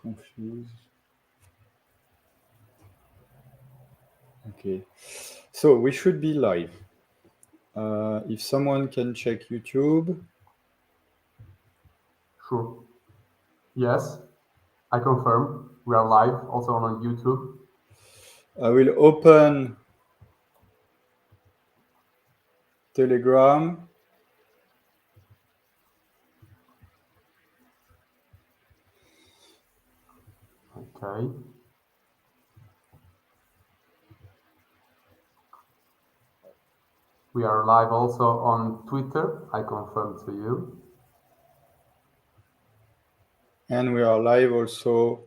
Confused. Okay. So we should be live. If someone can check YouTube. Sure. Yes, I confirm. We are live also on YouTube. I will open Telegram. Okay. We are live also on Twitter. I confirm to you. And we are live also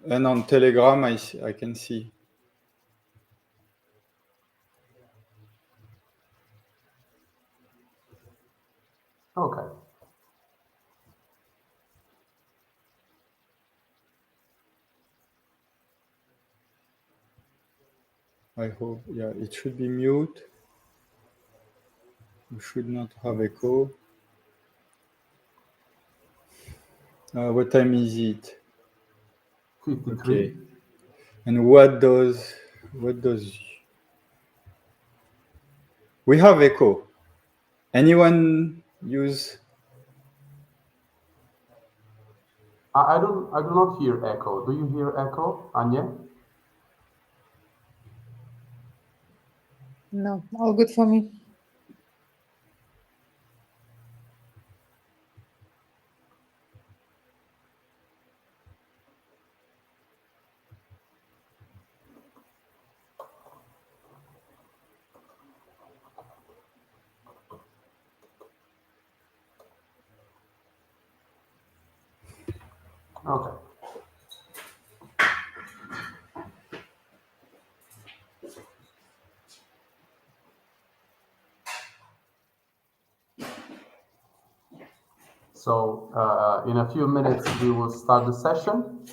and on Telegram. I can see. Okay. I hope. Yeah, it should be mute. We should not have echo. What time is it? 53. Okay. And what does we have echo? Anyone use? I do not hear echo. Do you hear echo, Anya? No, all good for me. Okay. So in a few minutes, we will start the session.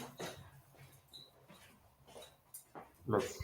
Let's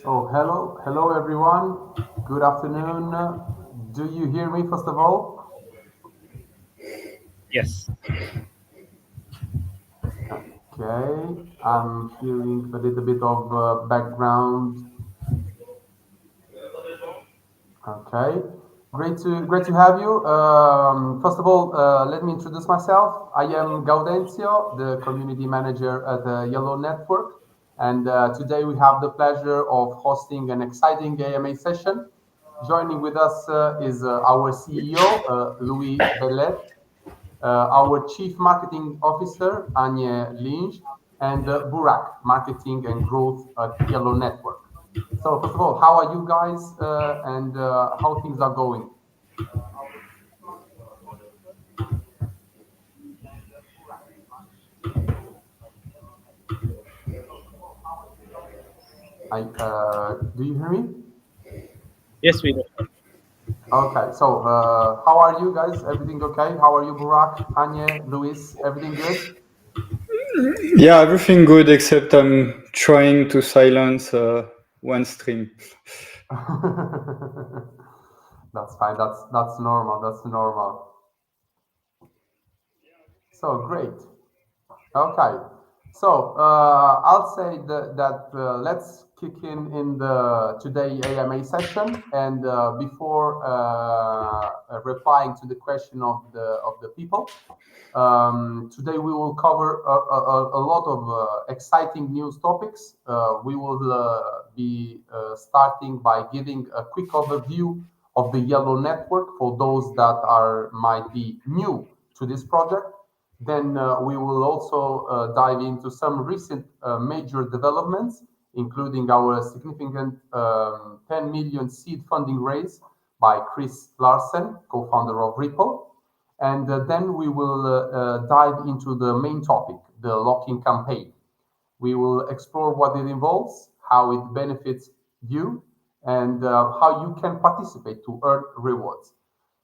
So hello everyone. Good afternoon. Do you hear me first of all? Yes. Okay, I'm hearing a little bit of background. Okay, great to have you. First of all, let me introduce myself. I am Gaudencio, the community manager at the Yellow Network, and today we have the pleasure of hosting an exciting AMA session. Joining with us is our CEO, Louis Bellet, our Chief Marketing Officer, Anya Lynch, and Burak, Marketing and Growth at Yellow Network. So first of all, how are you guys and how things are going? Do you hear me? Yes, we do. Okay, so how are you guys? Everything okay? How are you, Burak, Anya, Luis? Everything good? Yeah, everything good except I'm trying to silence one stream. That's fine. That's normal. That's normal. So great. Okay, so I'll say that let's kick in the today AMA session, and before replying to the question of the people, today we will cover a lot of exciting news topics. We will be starting by giving a quick overview of the Yellow Network for those that might be new to this project. Then we will also dive into some recent major developments, including our significant 10 million seed funding raise by Chris Larsen, co-founder of Ripple. And then we will dive into the main topic, the lock-in campaign. We will explore what it involves, how it benefits you, and how you can participate to earn rewards.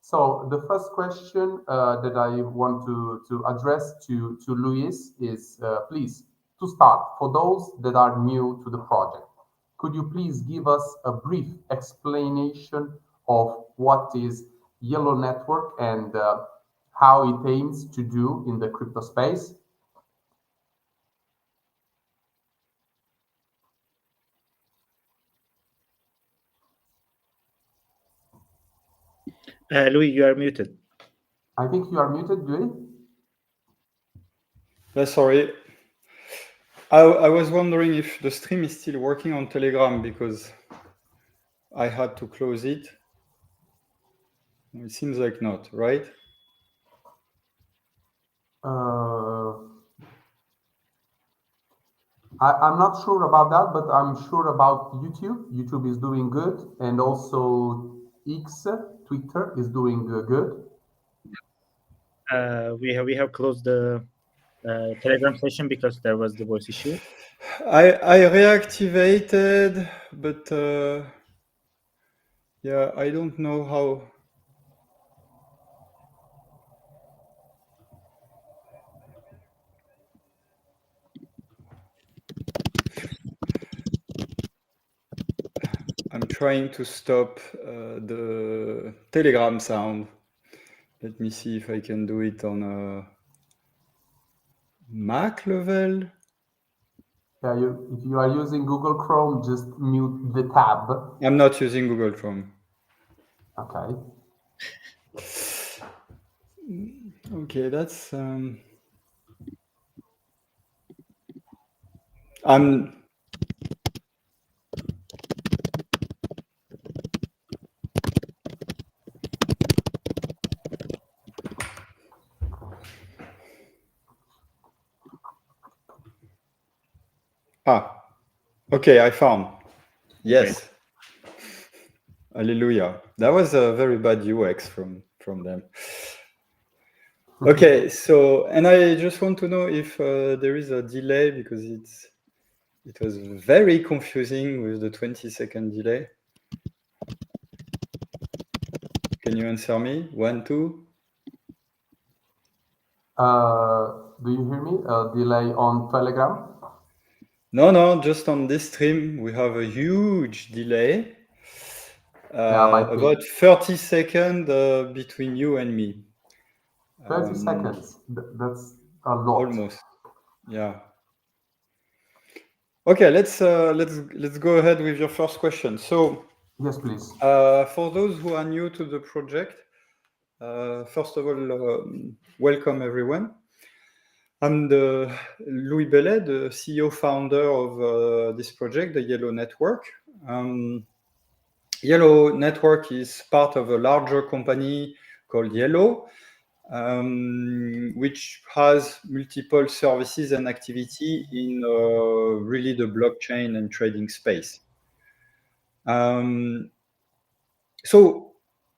So the first question that I want to address to Luis is, please, to start, for those that are new to the project, could you please give us a brief explanation of what is Yellow Network and how it aims to do in the crypto space? Louis, you are muted. I think you are muted, Louis. Sorry. I was wondering if the stream is still working on Telegram because I had to close it. It seems like not, right? I'm not sure about that, but I'm sure about YouTube. YouTube is doing good, and also X, Twitter, is doing good. We have closed the Telegram session because there was the voice issue. I reactivated, but yeah, I don't know how. I'm trying to stop the Telegram sound. Let me see if I can do it on a Mac level. Yeah, if you are using Google Chrome, just mute the tab. I'm not using Google Chrome. Okay. Okay, that's Okay, I found. Yes. Hallelujah. That was a very bad UX from them. Okay, so, and I just want to know if there is a delay, because it was very confusing with the 20-second delay. Can you answer me? 1, 2? Do you hear me? Delay on Telegram? No, just on this stream, we have a huge delay. Might be. About 30 seconds between you and me. 30 seconds. That's a lot. Almost. Yeah. Okay, let's go ahead with your first question. So, yes, please. For those who are new to the project, first of all, welcome everyone. I'm Louis Bellet, the CEO founder of this project, the Yellow Network. Yellow Network is part of a larger company called Yellow, which has multiple services and activity in really the blockchain and trading space. So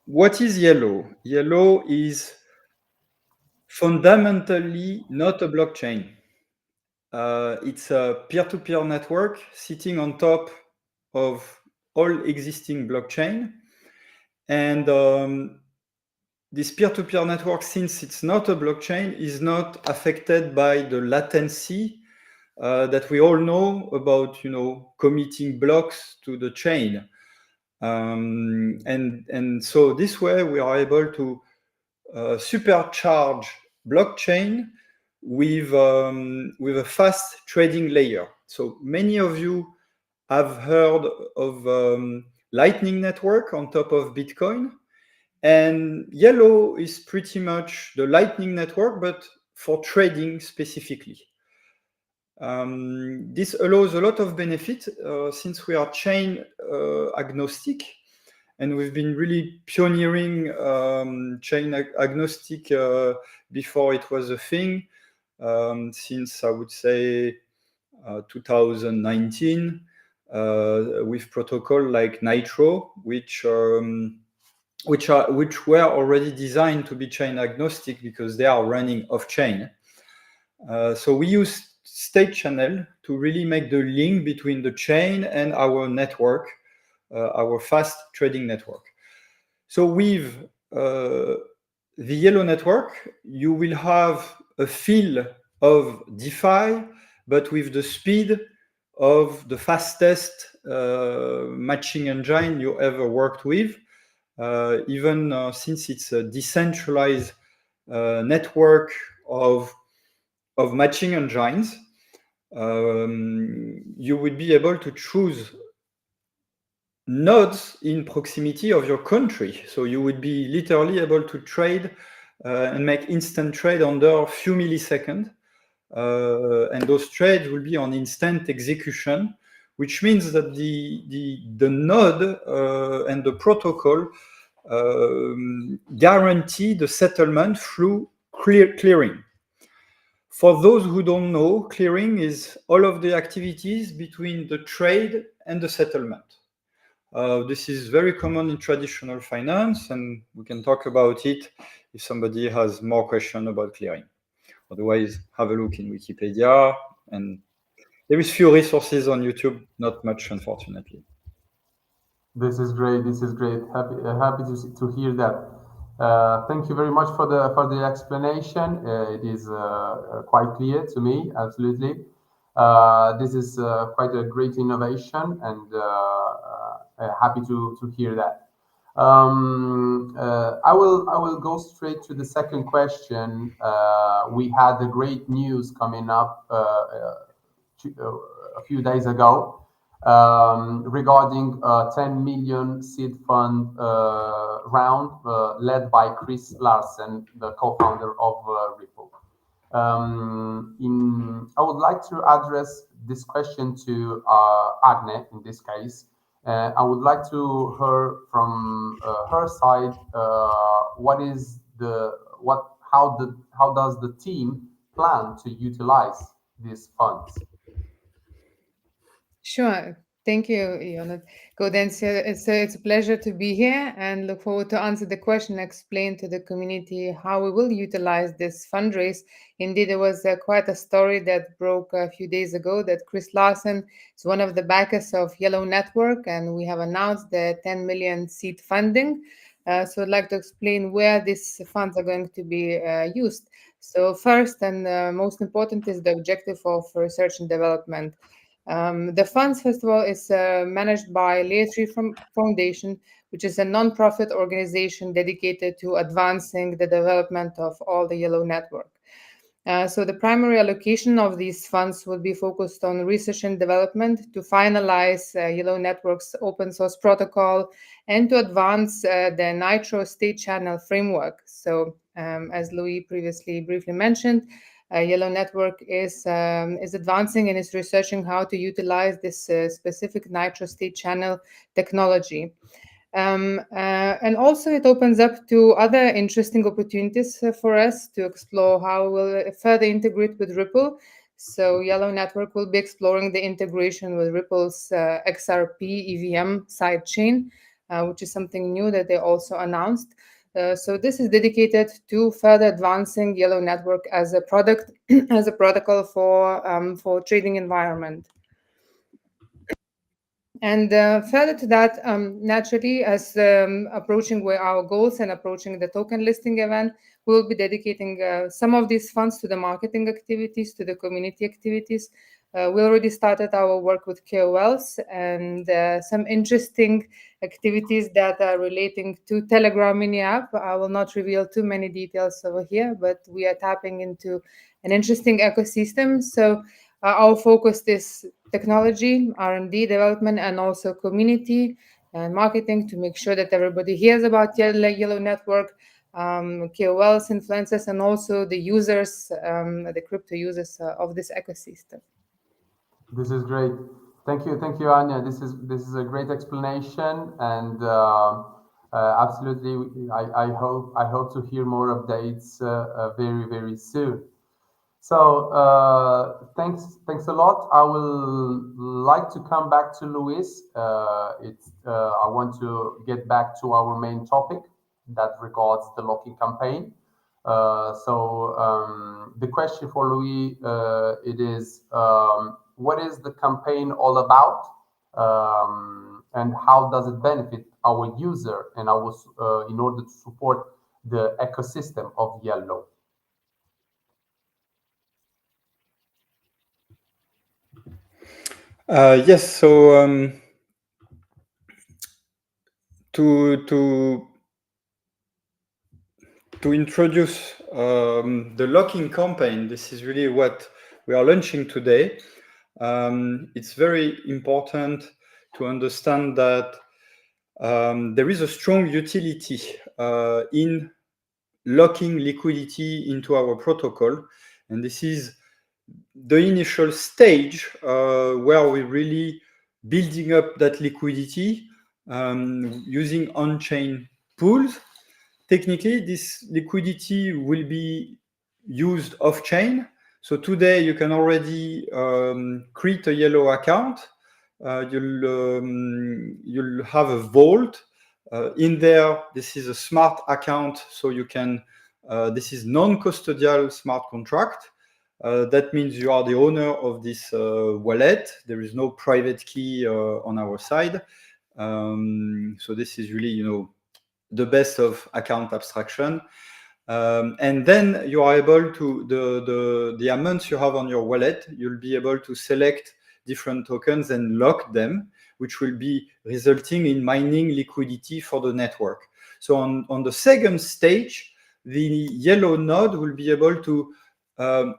what is Yellow? Yellow is fundamentally not a blockchain. It's a peer-to-peer network sitting on top of all existing blockchain. And this peer-to-peer network, since it's not a blockchain, is not affected by the latency that we all know about, committing blocks to the chain. And so this way we are able to supercharge blockchain with a fast trading layer. So many of you have heard of Lightning Network on top of Bitcoin, and Yellow is pretty much the Lightning Network, but for trading specifically. This allows a lot of benefit since we are chain agnostic, and we've been really pioneering chain agnostic before it was a thing, since I would say 2019, with protocol like Nitro, which were already designed to be chain agnostic because they are running off chain. So we use state channel to really make the link between the chain and our network, our fast trading network. So with the Yellow network, you will have a feel of DeFi, but with the speed of the fastest matching engine you ever worked with, even since it's a decentralized network of matching engines. You would be able to choose nodes in proximity of your country. So you would be literally able to trade and make instant trade under a few milliseconds. And those trades will be on instant execution, which means that the node and the protocol guarantee the settlement through clearing. For those who don't know, clearing is all of the activities between the trade and the settlement. This is very common in traditional finance, and we can talk about it if somebody has more questions about clearing. Otherwise, have a look in Wikipedia, and there is few resources on YouTube, not much, unfortunately. This is great. This is great. Happy to hear that. Thank you very much for the explanation. It is quite clear to me. Absolutely. This is quite a great innovation, and happy to hear that. I will go straight to the second question. We had the great news coming up a few days ago regarding a 10 million seed fund round led by Chris Larsen, the co-founder of Ripple. I would like to address this question to Agne in this case. I would like to hear from her side how does the team plan to utilize these funds? Sure. Thank you, Ionut. Good. And so it's a pleasure to be here and look forward to answer the question, explain to the community how we will utilize this fundraise. Indeed, there was quite a story that broke a few days ago that Chris Larsen is one of the backers of Yellow Network, and we have announced the 10 million seed funding. So I'd like to explain where these funds are going to be used. So first and most important is the objective of research and development. The funds, first of all, is managed by Layer 3 Foundation, which is a non-profit organization dedicated to advancing the development of all the Yellow network. So the primary allocation of these funds will be focused on research and development to finalize Yellow Network's open source protocol and to advance the Nitro state channel framework. So as Louis previously briefly mentioned, Yellow Network is advancing and is researching how to utilize this specific Nitro state channel technology. And also it opens up to other interesting opportunities for us to explore how we'll further integrate with Ripple. So Yellow Network will be exploring the integration with Ripple's XRP EVM sidechain, which is something new that they also announced. So this is dedicated to further advancing Yellow Network as a product, as a protocol for trading environment. And further to that, naturally, as approaching with our goals and approaching the token listing event, we'll be dedicating some of these funds to the marketing activities, to the community activities. We already started our work with KOLs and some interesting activities that are relating to Telegram mini app. I will not reveal too many details over here, but we are tapping into an interesting ecosystem. So our focus is technology, R&D development, and also community and marketing to make sure that everybody hears about Yellow Network, KOLs, influencers, and also the users, the crypto users of this ecosystem. This is great. Thank you, Anya. This is a great explanation, and absolutely, I hope to hear more updates very soon. So thanks a lot. I will like to come back to Luis. I want to get back to our main topic that regards the locking campaign. The question for Louis, it is, what is the campaign all about, and how does it benefit our user and our in order to support the ecosystem of Yellow? Yes. So to introduce the locking campaign, this is really what we are launching today. It's very important to understand that there is a strong utility in locking liquidity into our protocol, and this is the initial stage where we're really building up that liquidity using on-chain pools. Technically, this liquidity will be used off-chain. So today you can already create a Yellow account. You'll have a vault in there. This is a smart account, so you can. This is non-custodial smart contract. That means you are the owner of this wallet. There is no private key on our side. So this is really, the best of account abstraction. And then you are able to, the amounts you have on your wallet, you'll be able to select different tokens and lock them, which will be resulting in mining liquidity for the network. So on the second stage, the Yellow node will be able to,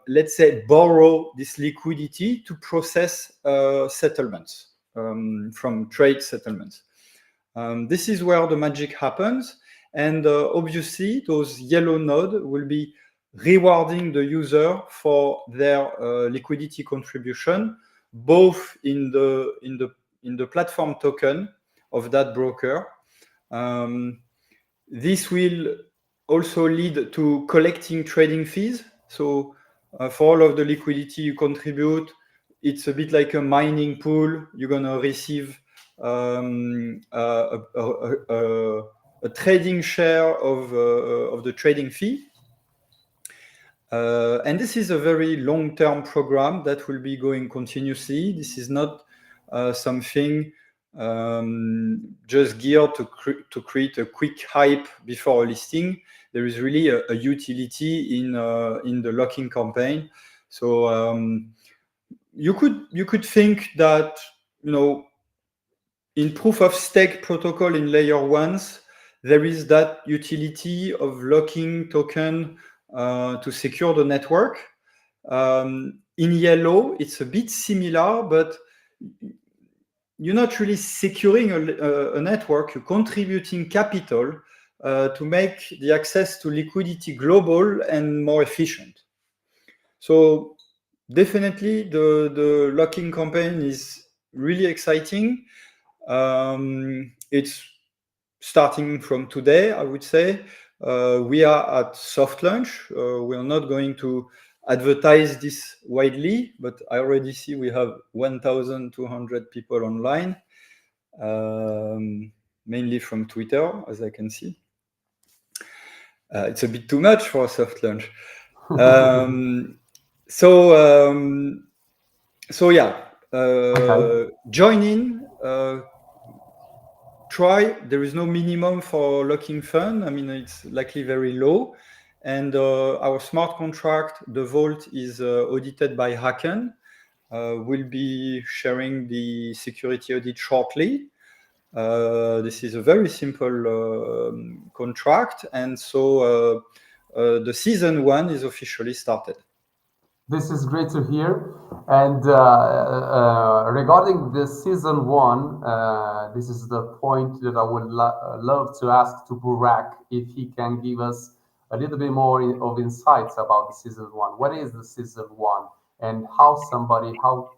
let's say, borrow this liquidity to process settlements from trade settlements. This is where the magic happens. And obviously, those Yellow nodes will be rewarding the user for their liquidity contribution, both in the platform token of that broker. This will also lead to collecting trading fees. So for all of the liquidity you contribute, it's a bit like a mining pool. You're gonna receive a trading share of the trading fee. And this is a very long-term program that will be going continuously. This is not something just geared to create a quick hype before a listing. There is really a utility in the locking campaign. So you could think that, you know, in proof of stake protocol in layer ones, there is that utility of locking token to secure the network. In yellow, it's a bit similar, but you're not really securing a network, you're contributing capital to make the access to liquidity global and more efficient. So definitely the locking campaign is really exciting. It's starting from today, I would say. We are at soft launch. We are not going to advertise this widely, but I already see we have 1,200 people online, mainly from Twitter, as I can see. It's a bit too much for a soft launch. So yeah, join in. Try. There is no minimum for locking fund. I mean, it's likely very low. And our smart contract, the vault, is audited by Haken. We'll be sharing the security audit shortly. This is a very simple contract. And so the season 1 is officially started. This is great to hear. And regarding the season 1, this is the point that I would love to ask to Burak if he can give us a little bit more of insights about the season 1. What is the season 1, and how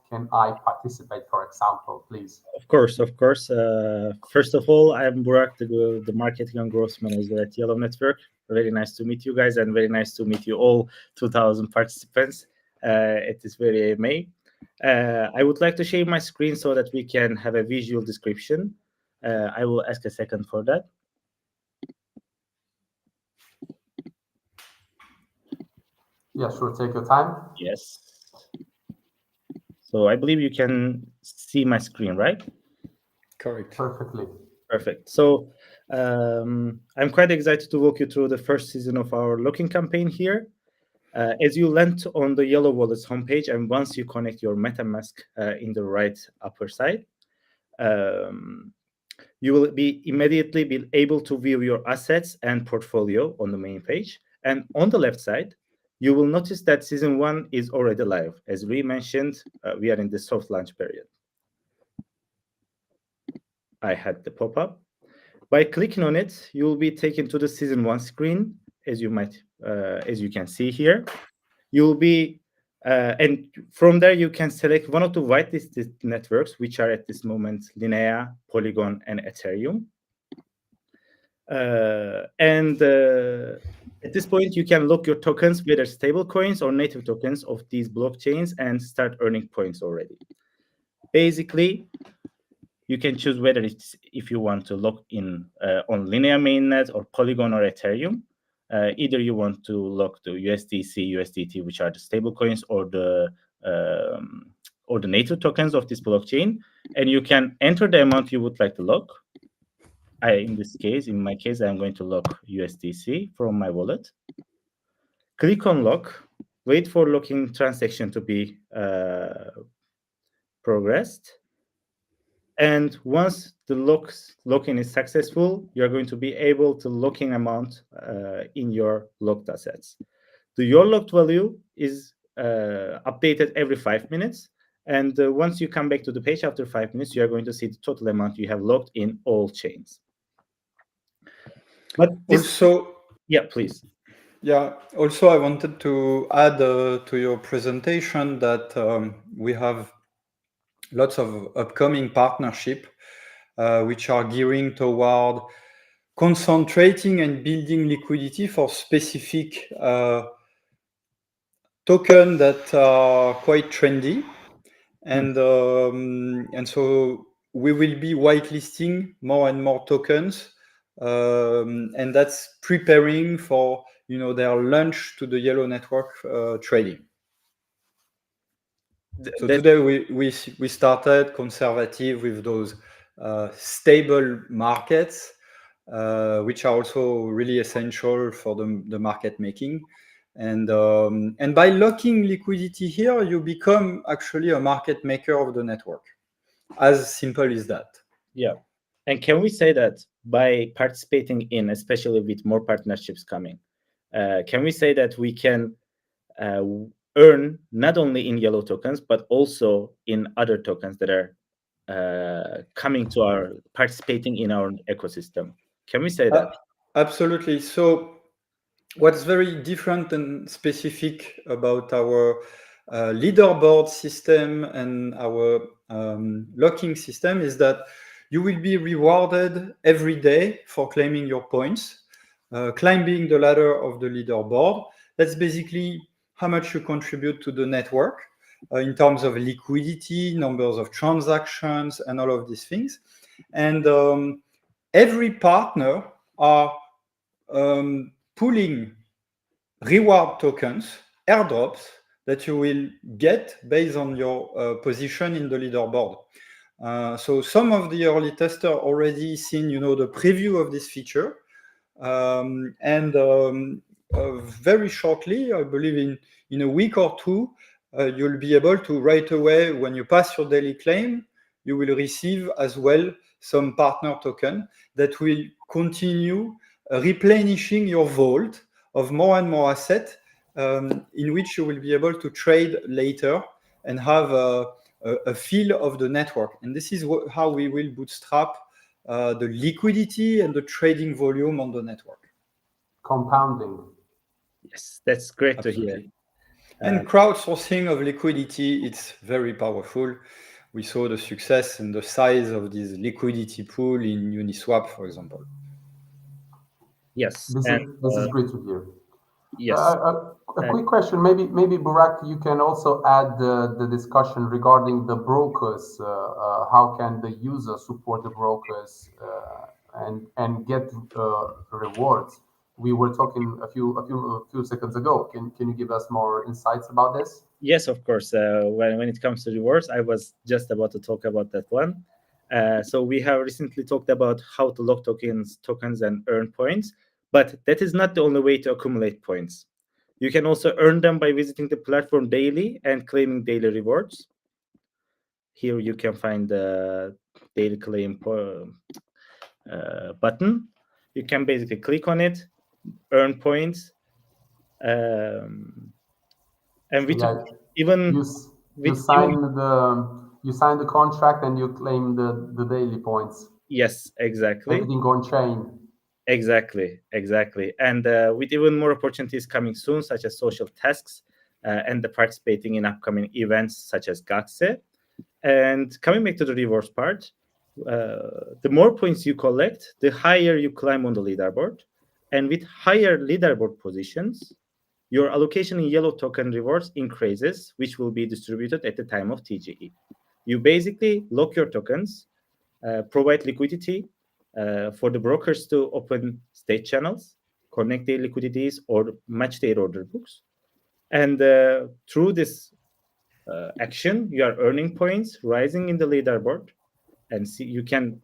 can I participate, for example, please? Of course. First of all, I'm Burak, the marketing and growth manager at Yellow Network. Very nice to meet you guys, and very nice to meet you all 2,000 participants at this very AMA. I would like to share my screen so that we can have a visual description. I will ask a second for that. Yeah, sure. Take your time. Yes. So I believe you can see my screen, right? Correct. Perfectly. Perfect. So I'm quite excited to walk you through the first season of our locking campaign here. As you land on the Yellow Wallet's homepage, and once you connect your MetaMask in the right upper side, you will be immediately be able to view your assets and portfolio on the main page. And on the left side, you will notice that season 1 is already live. As we mentioned, we are in the soft launch period. I had the pop-up. By clicking on it, you will be taken to the season 1 screen, as you can see here. You will be, and from there you can select one of the whitelisted networks, which are at this moment Linea, Polygon, and Ethereum. At this point, you can lock your tokens, whether stable coins or native tokens of these blockchains, and start earning points already. Basically, you can choose whether if you want to lock in on Linea mainnet or Polygon or Ethereum. Either you want to lock the USDC, USDT, which are the stable coins, or the native tokens of this blockchain, and you can enter the amount you would like to lock. In my case, I'm going to lock USDC from my wallet. Click on lock. Wait for locking transaction to be progressed. And once the locking is successful, you're going to be able to locking amount in your locked assets. Your locked value is updated every 5 minutes. And once you come back to the page after 5 minutes, you are going to see the total amount you have locked in all chains. But also, yeah, please. Yeah, also I wanted to add to your presentation that we have lots of upcoming partnership which are gearing toward concentrating and building liquidity for specific tokens that are quite trendy. and so we will be whitelisting more and more tokens, and that's preparing for their launch to the Yellow network trading. So today we started conservative with those stable markets, which are also really essential for the market making. And by locking liquidity here, you become actually a market maker of the network. As simple as that. Yeah. And can we say that by participating in, especially with more partnerships coming, can we say that we can earn not only in Yellow tokens, but also in other tokens that are coming to our participating in our ecosystem? Can we say that? Absolutely. So what's very different and specific about our leaderboard system and our locking system is that you will be rewarded every day for claiming your points, climbing the ladder of the leaderboard. That's basically how much you contribute to the network in terms of liquidity, numbers of transactions, and all of these things. And every partner are pulling reward tokens, airdrops, that you will get based on your position in the leaderboard. So some of the early testers already seen, the preview of this feature, and very shortly, I believe in a week or two, you'll be able to right away, when you pass your daily claim, you will receive as well some partner token that will continue replenishing your vault of more and more assets, in which you will be able to trade later and have a feel of the network. And this is how we will bootstrap the liquidity and the trading volume on the network. Compounding. Yes, that's great Absolutely. to hear. And crowdsourcing of liquidity, it's very powerful. We saw the success and the size of this liquidity pool in Uniswap, for example. Yes. This is great to hear. Yes. A quick question, maybe Burak, you can also add the discussion regarding the brokers. How can the user support the brokers and get rewards? We were talking a few seconds ago. Can you give us more insights about this? Yes, of course. When it comes to rewards, I was just about to talk about that one. So we have recently talked about how to lock tokens and earn points, but that is not the only way to accumulate points. You can also earn them by visiting the platform daily and claiming daily rewards. Here you can find the daily claim button. You can basically click on it, earn points, and with even you sign the contract and you claim the daily points. Yes, exactly. Everything on chain. Exactly. And with even more opportunities coming soon, such as social tasks and the participating in upcoming events such as GATSE. And coming back to the rewards part, the more points you collect, the higher you climb on the leaderboard. And with higher leaderboard positions, your allocation in Yellow token rewards increases, which will be distributed at the time of TGE. You basically lock your tokens, provide liquidity for the brokers to open state channels, connect their liquidities, or match their order books. And through this action, you are earning points, rising in the leaderboard, and you can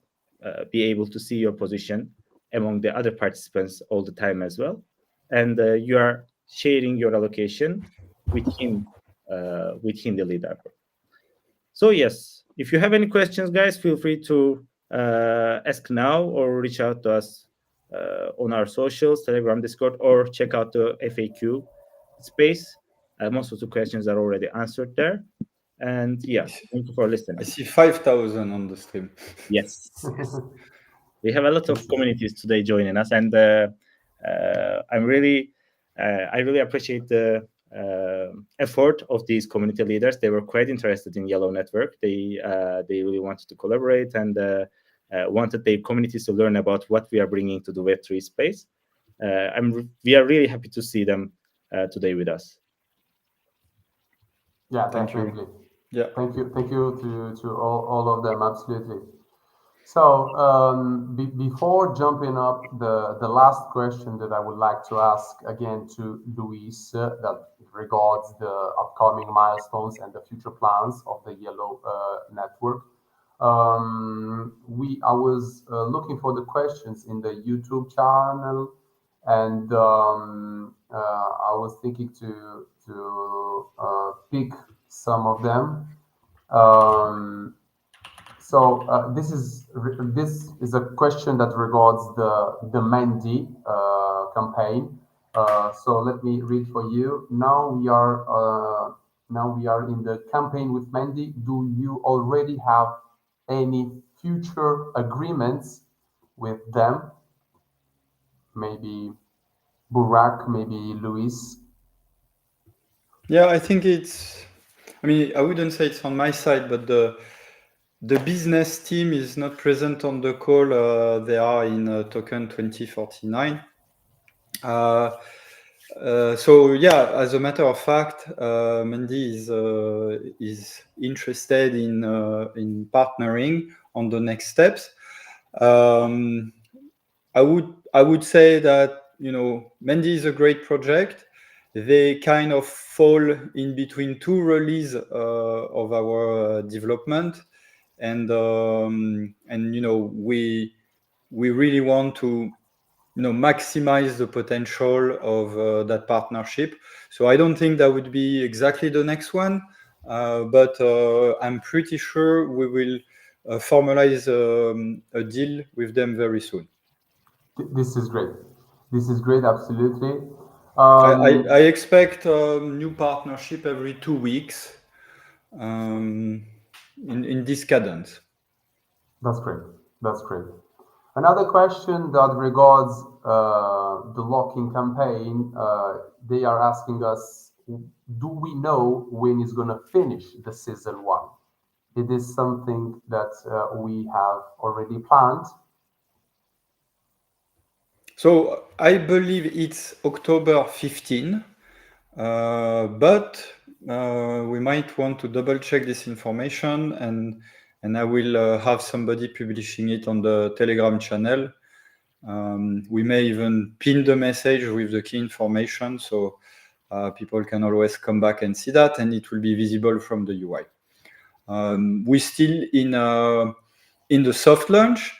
be able to see your position among the other participants all the time as well. And you are sharing your allocation within the leaderboard. So yes, if you have any questions, guys, feel free to ask now or reach out to us on our socials, Telegram, Discord, or check out the FAQ space. Most of the questions are already answered there. And yeah, thank you for listening. I see 5,000 on the stream. Yes. We have a lot of communities today joining us, and I really appreciate the effort of these community leaders. They were quite interested in Yellow Network. They really wanted to collaborate and wanted their communities to learn about what we are bringing to the Web3 space. We are really happy to see them today with us. Yeah, Thank definitely. you. Yeah. Thank you to all of them. Absolutely. So before jumping up, the last question that I would like to ask again to Luis that regards the upcoming milestones and the future plans of the Yellow network. I was looking for the questions in the YouTube channel, and I was thinking to pick some of them. So this is a question that regards the Mendy campaign. So let me read for you. Now we are in the campaign with Mendy. Do you already have any future agreements with them? Maybe Burak, maybe Luis. Yeah, I think it's. I mean, I wouldn't say it's on my side, but the business team is not present on the call. They are in token 2049. So yeah, as a matter of fact, Mendy is interested in partnering on the next steps. I would say that, you know, Mendy is a great project. They kind of fall in between two releases of our development, and you know, we really want to, you know, maximize the potential of that partnership. So I don't think that would be exactly the next one, but I'm pretty sure we will formalize a deal with them very soon. This is great. This is great. Absolutely. I expect new partnership every 2 weeks in this cadence. That's great. That's great. Another question that regards the locking campaign, they are asking us, do we know when it's going to finish the season one? It is something that we have already planned. So I believe it's October 15, but we might want to double check this information, and I will have somebody publishing it on the Telegram channel. We may even pin the message with the key information, so people can always come back and see that, and it will be visible from the UI. We're still in the soft launch,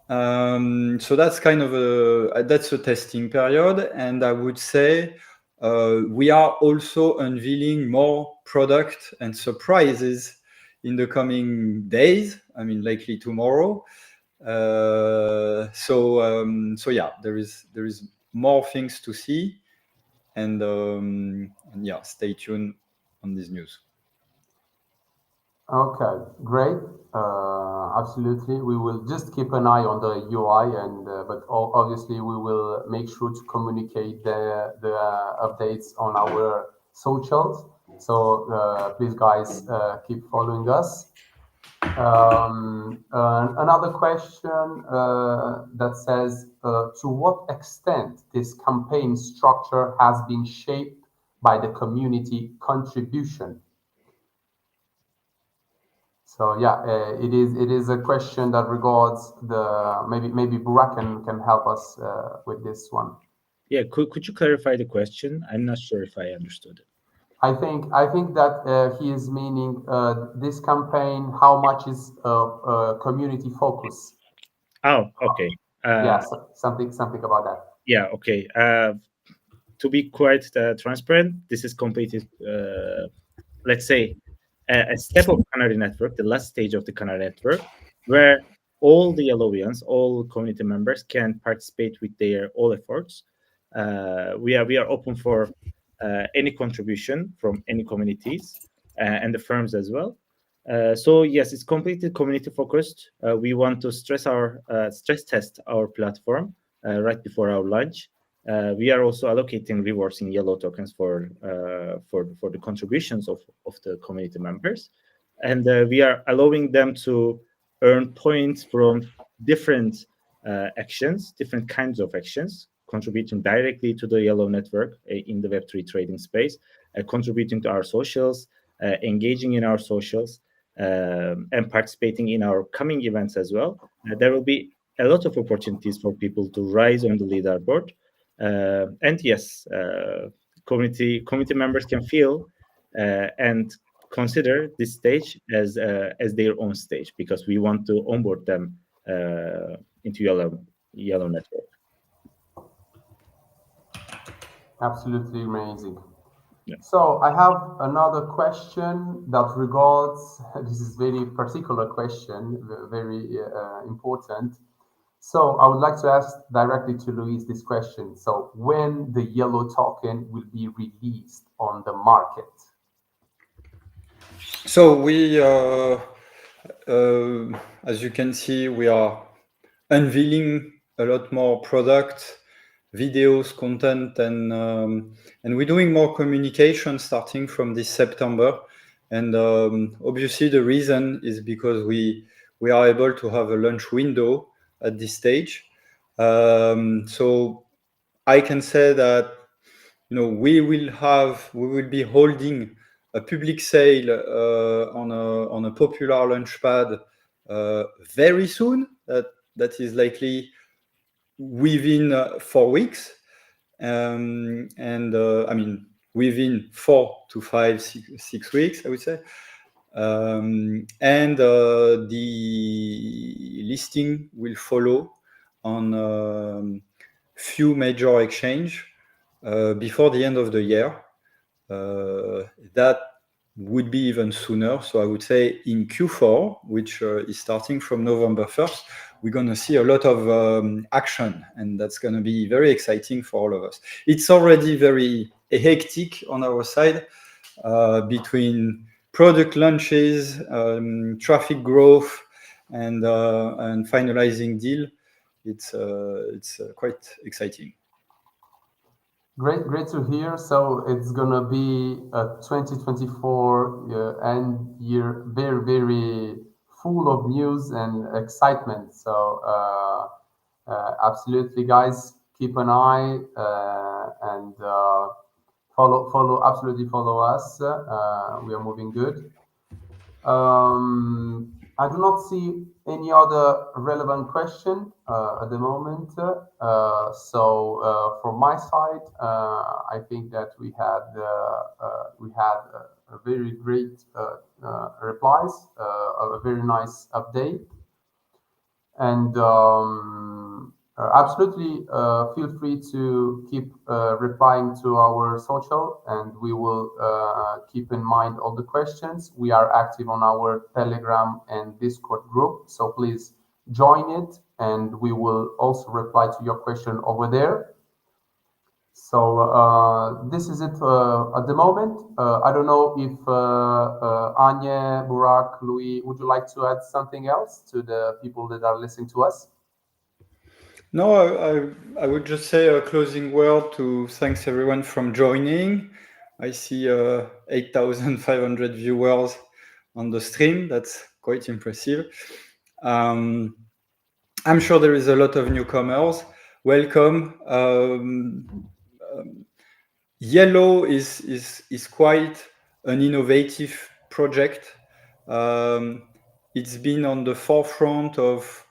so that's kind of a testing period, and I would say we are also unveiling more product and surprises in the coming days. I mean, likely tomorrow. So yeah, there is more things to see, and yeah, stay tuned on this news. Okay, great. Absolutely. We will just keep an eye on the UI, and but obviously we will make sure to communicate the updates on our socials. So please, guys, keep following us. Another question that says, to what extent this campaign structure has been shaped by the community contribution? So yeah, it is a question that regards the maybe Burak can help us with this one. Yeah, could you clarify the question? I'm not sure if I understood it. I think that he is meaning this campaign. How much is community focus? Oh, okay. Yeah, something about that. Yeah, okay. To be quite transparent, this is completed, let's say, a step of Canary Network, the last stage of the Canary Network, where all the Yellowians, all community members can participate with their all efforts. We are open for any contribution from any communities and the firms as well. So yes, it's completely community focused. We want to stress test our platform right before our launch. We are also allocating rewards in yellow tokens for the contributions of the community members, and we are allowing them to earn points from different actions, different kinds of actions, contributing directly to the yellow network in the Web3 trading space, contributing to our socials, engaging in our socials, and participating in our coming events as well, there will be a lot of opportunities for people to rise on the leaderboard. And yes, community members can feel and consider this stage as their own stage, because we want to onboard them into Yellow network. Absolutely amazing. Yeah. So I have another question that regards, this is very particular question, very important. So I would like to ask directly to Luis this question. So when the yellow token will be released on the market? So we, as you can see, we are unveiling a lot more product, videos, content, and we're doing more communication starting from this September. And obviously, the reason is because we are able to have a launch window at this stage. So I can say that we will be holding a public sale on a popular launchpad very soon. That is likely within 4 weeks, and I mean within 4 to 5, 6 weeks, I would say. And the listing will follow on few major exchange before the end of the year. That would be even sooner. So I would say in Q4, which is starting from November 1st, we're going to see a lot of action, and that's going to be very exciting for all of us. It's already very hectic on our side between product launches, traffic growth, and finalizing deal. It's quite exciting. Great to hear. So it's gonna be a 2024 end year, very full of news and excitement. So absolutely, guys, keep an eye and absolutely follow us. We are moving good. I do not see any other relevant question at the moment. So from my side, I think that we had a very great replies, a very nice update, and absolutely feel free to keep replying to our social, and we will keep in mind all the questions. We are active on our Telegram and Discord group, so please join it, and we will also reply to your question over there. So this is it at the moment. I don't know if Anya, Burak, Louis, would you like to add something else to the people that are listening to us? No, I would just say a closing word to thanks everyone from joining. I see 8,500 viewers on the stream. That's quite impressive. I'm sure there is a lot of newcomers. Welcome. Yellow is quite an innovative project. It's been on the forefront of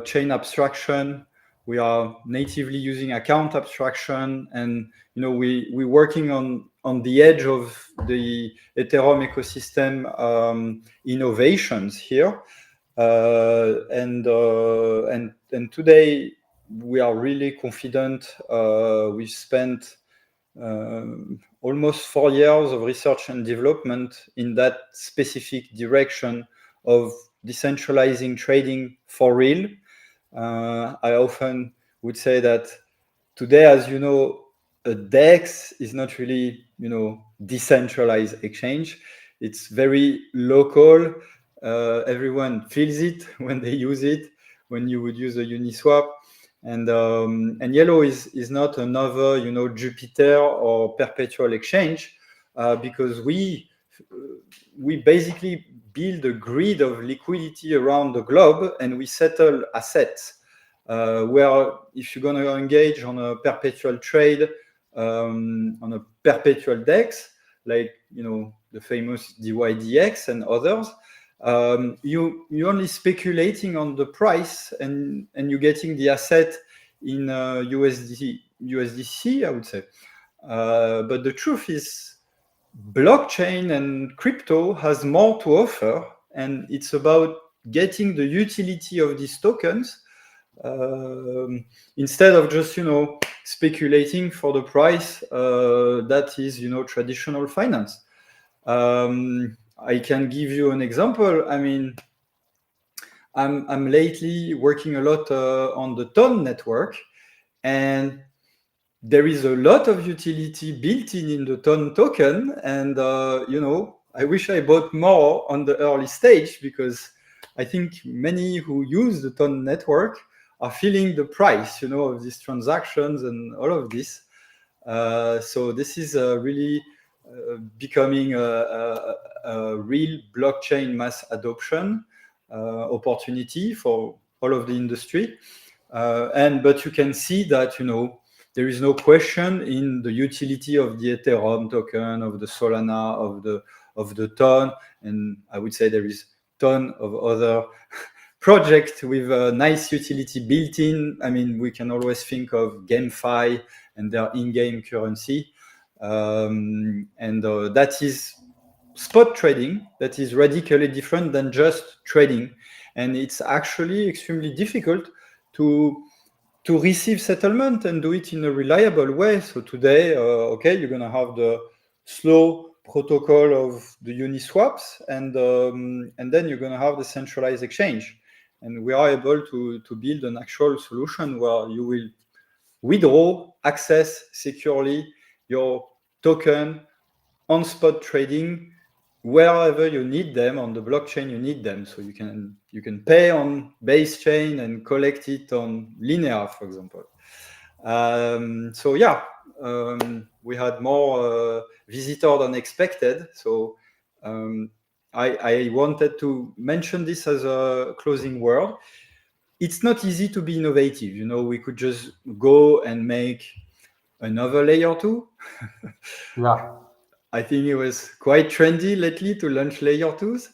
chain abstraction. We are natively using account abstraction, and we're working on the edge of the Ethereum ecosystem innovations here. And today we are really confident. We've spent almost 4 years of research and development in that specific direction of decentralizing trading for real. I often would say that today, as you know, a DEX is not really, decentralized exchange. It's very local. Everyone feels it when they use it, when you would use a Uniswap. And Yellow is not another, Jupiter or perpetual exchange, because we basically build a grid of liquidity around the globe, and we settle assets. Where if you're going to engage on a perpetual trade, on a perpetual DEX, like the famous DYDX and others, you're only speculating on the price, and you're getting the asset in USDC, I would say. But the truth is, blockchain and crypto has more to offer, and it's about getting the utility of these tokens instead of just speculating for the price that is traditional finance. I can give you an example. I mean, I'm lately working a lot on the TON network, and there is a lot of utility built in the TON token, and I wish I bought more on the early stage, because I think many who use the TON network are feeling the price, of these transactions and all of this. So this is really becoming a real blockchain mass adoption opportunity for all of the industry. But you can see that there is no question in the utility of the Ethereum token, of the Solana, of the TON, and I would say there is ton of other projects with a nice utility built in. I mean, we can always think of GameFi and their in-game currency, and that is spot trading. That is radically different than just trading, and it's actually extremely difficult to receive settlement and do it in a reliable way. So today, okay, you're gonna have the slow protocol of the Uniswaps, and then you're gonna have the centralized exchange, and we are able to build an actual solution where you will withdraw, access securely your token on spot trading wherever you need them on the blockchain you need them. So you can pay on base chain and collect it on linear, for example. So yeah, we had more visitors than expected. So I wanted to mention this as a closing word. It's not easy to be innovative. We could just go and make another layer 2. Yeah. I think it was quite trendy lately to launch layer 2s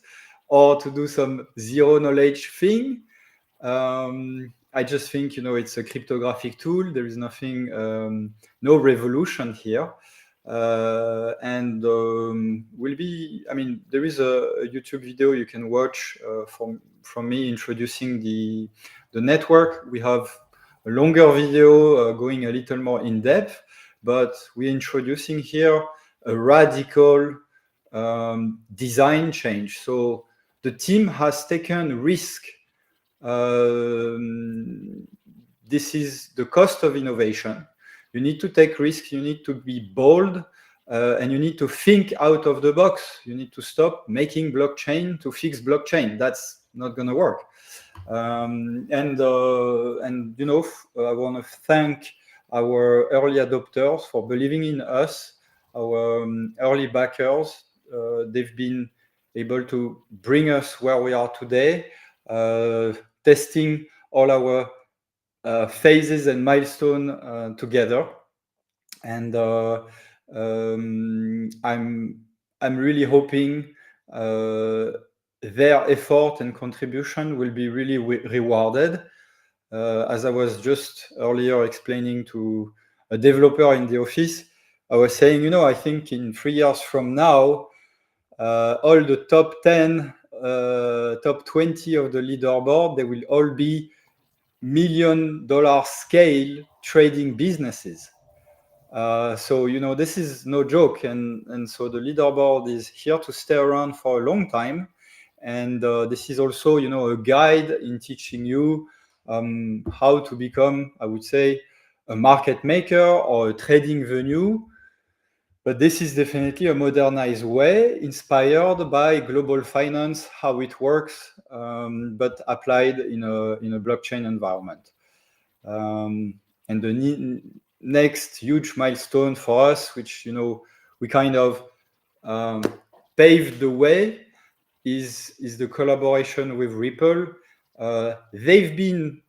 or to do some zero knowledge thing. I just think, it's a cryptographic tool. There is nothing, no revolution here. And there is a YouTube video you can watch from me introducing the network. We have a longer video going a little more in depth, but we're introducing here a radical design change. So the team has taken risk. This is the cost of innovation. You need to take risks, you need to be bold, and you need to think out of the box. You need to stop making blockchain to fix blockchain. That's not going to work. I want to thank our early adopters for believing in us, our early backers. They've been able to bring us where we are today, testing all our phases and milestones together. And I'm really hoping their effort and contribution will be really rewarded. As I was just earlier explaining to a developer in the office, I was saying, I think in 3 years from now, all the top 10, top 20 of the leaderboard, they will all be $1 million scale trading businesses. So, this is no joke. And so the leaderboard is here to stay around for a long time. And this is also, a guide in teaching you how to become, I would say, a market maker or a trading venue. But this is definitely a modernized way, inspired by global finance, how it works, but applied in a blockchain environment. And the next huge milestone for us, which we kind of paved the way, is the collaboration with Ripple. They've been,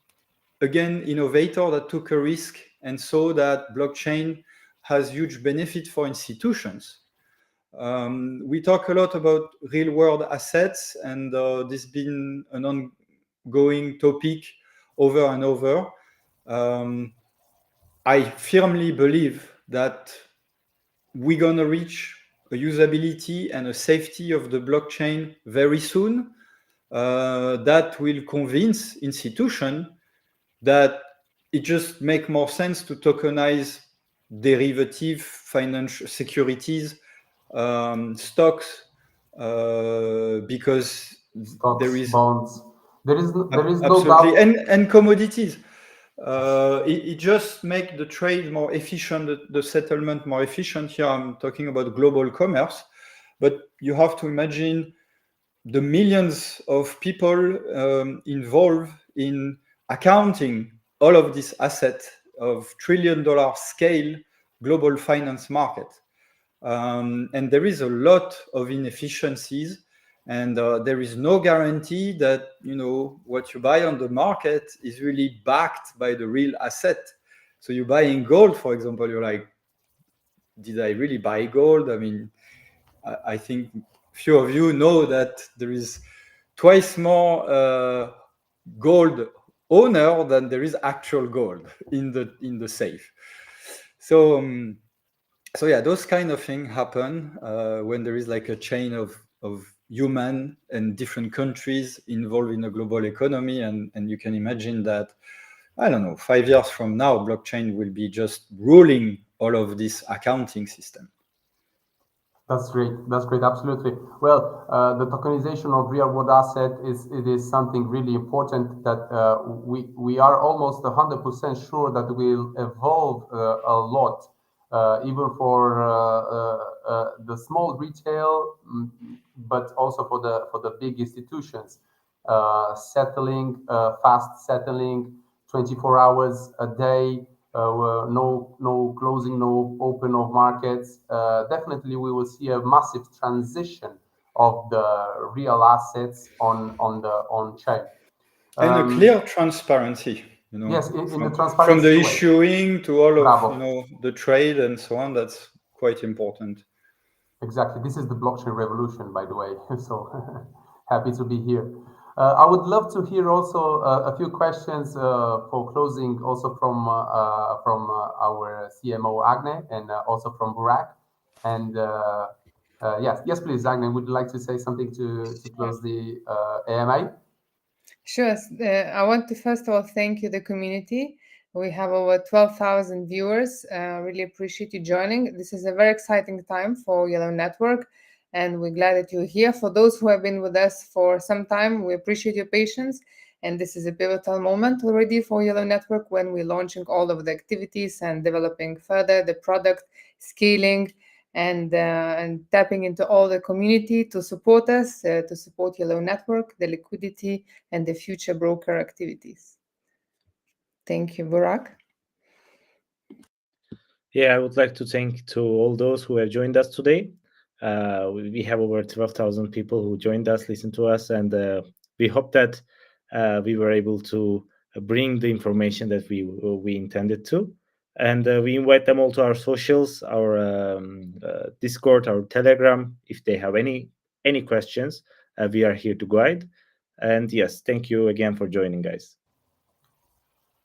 again, innovator that took a risk and saw that blockchain has huge benefit for institutions. We talk a lot about real-world assets, and this has been an ongoing topic over and over. I firmly believe that we're going to reach a usability and a safety of the blockchain very soon that will convince institutions that it just makes more sense to tokenize derivative financial securities, stocks, because there is bonds. There is no absolutely doubt. and commodities. It just makes the trade more efficient, the settlement more efficient. Here I'm talking about global commerce, but you have to imagine the millions of people involved in accounting all of this asset of trillion-dollar scale global finance market. And there is a lot of inefficiencies, and there is no guarantee that what you buy on the market is really backed by the real asset. So you buying gold, for example, you're like, did I really buy gold? I mean, I think few of you know that there is twice more gold owner than there is actual gold in the safe. So yeah, those kind of things happen when there is like a chain of human and different countries involved in a global economy, and you can imagine that, I don't know, 5 years from now, blockchain will be just ruling all of this accounting system. That's great. That's great. Absolutely. Well, the tokenization of real-world asset is something really important that we are almost 100% sure that will evolve a lot, even for the small retail, but also for the big institutions, settling, fast settling, 24 hours a day. No closing, no open of markets. Definitely, we will see a massive transition of the real assets on chain. And a clear transparency, Yes, in the from transparency the way. issuing to all Bravo. of the trade and so on. That's quite important. Exactly. This is the blockchain revolution, by the way. So happy to be here. I would love to hear also a few questions for closing, also from our CMO Agne and also from Burak. And yes, please, Agne. Would you like to say something to close the AMA? Sure. I want to first of all thank you, the community. We have over 12,000 viewers. Really appreciate you joining. This is a very exciting time for Yellow Network, and we're glad that you're here. For those who have been with us for some time, we appreciate your patience. And this is a pivotal moment already for Yellow Network when we're launching all of the activities and developing further the product, scaling, and tapping into all the community to support us, to support Yellow Network, the liquidity, and the future broker activities. Thank you, Burak. Yeah, I would like to thank to all those who have joined us today. We have over 12,000 people who joined us, listened to us, and we hope that we were able to bring the information that we intended to. And we invite them all to our socials, our Discord, our Telegram. If they have any questions, we are here to guide. And yes, thank you again for joining, guys.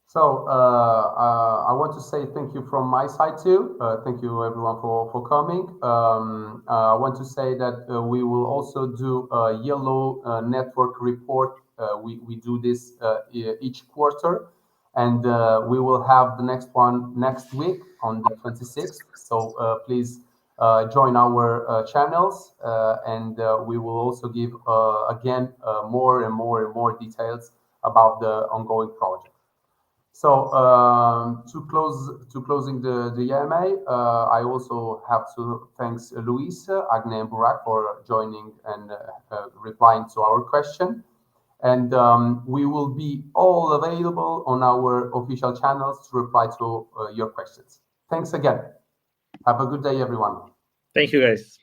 So I want to say thank you from my side too. Thank you everyone for coming. I want to say that we will also do a Yellow Network report. We do this each quarter, and we will have the next one next week on the 26th. So please join our channels, and we will also give again more and more details about the ongoing project. So closing the AMA, I also have to thanks Luis, Agne, and Burak for joining and replying to our question. And we will be all available on our official channels to reply to your questions. Thanks again. Have a good day, everyone. Thank you, guys.